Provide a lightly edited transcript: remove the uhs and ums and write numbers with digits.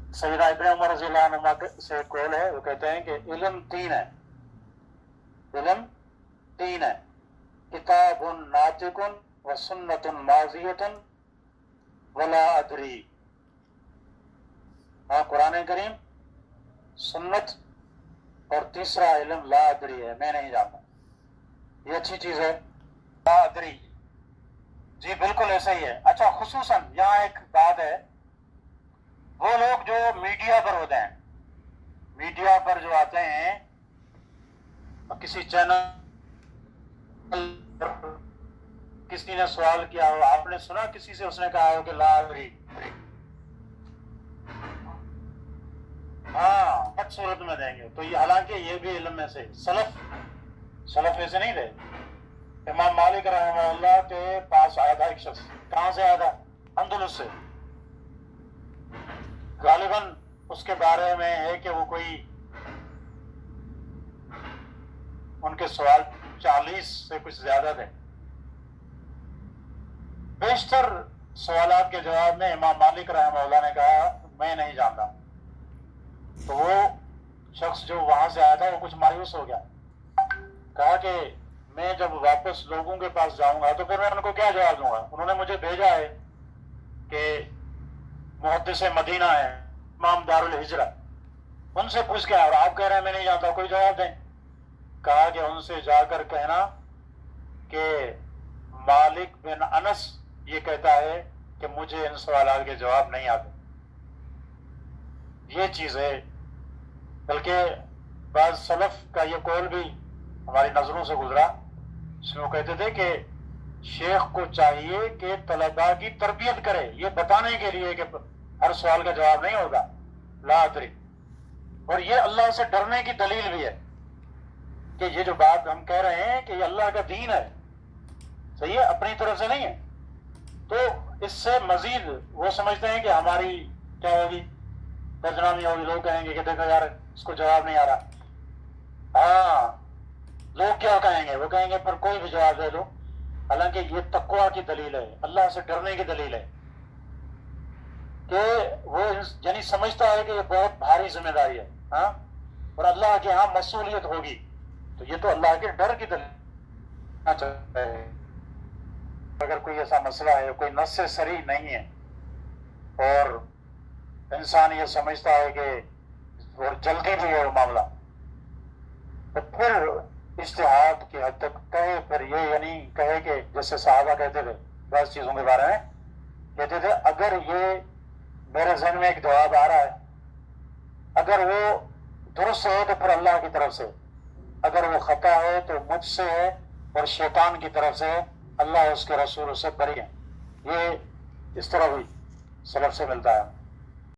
सैयदना इब्न उमर रज़ी अल्लाह अन्हुमा से कौल है, वो कहते हैं कि इल्म तीन है, इल्म तीन है, किताबुन नातिकुन व सुन्नतुन माज़ियतुन वला अदरी। हाँ, कुरान करीम, सुन्नत, और तीसरा इल्म ला अदरी है, मैं नहीं जानता। ये अच्छी चीज है, ला अदरी। जी बिल्कुल ऐसा ही है। अच्छा, खुसूसन यहाँ एक बात है, वो लोग जो मीडिया पर होते हैं, मीडिया पर जो आते हैं, किसी चैनल किसी ने सवाल किया हो, आपने सुना किसी से, उसने कहा हो कि ला अदरी, हाँ हर सूरत में देंगे, तो ये हालांकि ये भी इल्म में से सलफ ऐसे नहीं थे। इमाम मालिक रहमतुल्लाह के पास आया था एक शख्स, कहाँ से आया था? अंदलुस से। गालिबन उसके बारे में है कि वो कोई, उनके सवाल 40 से कुछ ज्यादा थे। बेशतर सवालात के जवाब में इमाम मालिक रहमतुल्लाह ने कहा मैं नहीं जानता। तो वो शख्स जो वहां से आया था वो कुछ मायूस हो गया, कहा कि मैं जब वापस लोगों के पास जाऊंगा तो फिर मैं उनको क्या जवाब दूंगा? उन्होंने मुझे भेजा है कि मुहद्दिस मदीना है, इमाम दारुल हिजरा, उनसे पूछ के, और आप कह रहे हैं मैं नहीं जानता, कोई जवाब दें। कहा कि उनसे जाकर कहना कि मालिक बिन अनस ये कहता है कि मुझे इन सवालों के जवाब नहीं आते। ये चीज है। बल्कि बाज सलफ का ये कौल भी हमारी नजरों से गुजरा, इसमें वो कहते थे कि शेख को चाहिए कि तलबा की तरबियत करे, ये बताने के लिए कि हर सवाल का जवाब नहीं होगा, ला अदरी। और ये अल्लाह से डरने की दलील भी है कि ये जो बात हम कह रहे हैं कि ये अल्लाह का दीन है, सही है, अपनी तरफ से नहीं है। तो इससे मजीद वो समझते हैं कि हमारी क्या होगी, बदनामी होगी, लोग कहेंगे कि देखो यार इसको जवाब नहीं आ रहा। हाँ, लोग क्या कहेंगे? वो कहेंगे पर कोई भी जवाब दे दो। हालांकि ये तकवा की दलील है, अल्लाह से डरने की दलील है कि वो यानी समझता है कि ये बहुत भारी जिम्मेदारी है, हाँ, और अल्लाह के यहाँ मसूलियत होगी। तो ये तो अल्लाह के डर की दलील है। अगर कोई ऐसा मसला है, कोई नस्से सरी नहीं है और इंसान ये समझता है कि और जल्दी भी है वो मामला, तो फिर इज्तिहाद की हद तक कहे, फिर ये यानी कहे कि जैसे सहाबा कहते थे बहुत चीजों के बारे में, कहते थे अगर ये मेरे जहन में एक जवाब आ रहा है, अगर वो दुरुस्त है तो फिर अल्लाह की तरफ से, अगर वो खता है तो मुझसे है और शैतान की तरफ से, अल्लाह उसके रसूल उससे बरी है। ये इस तरह भी सलफ से मिलता है।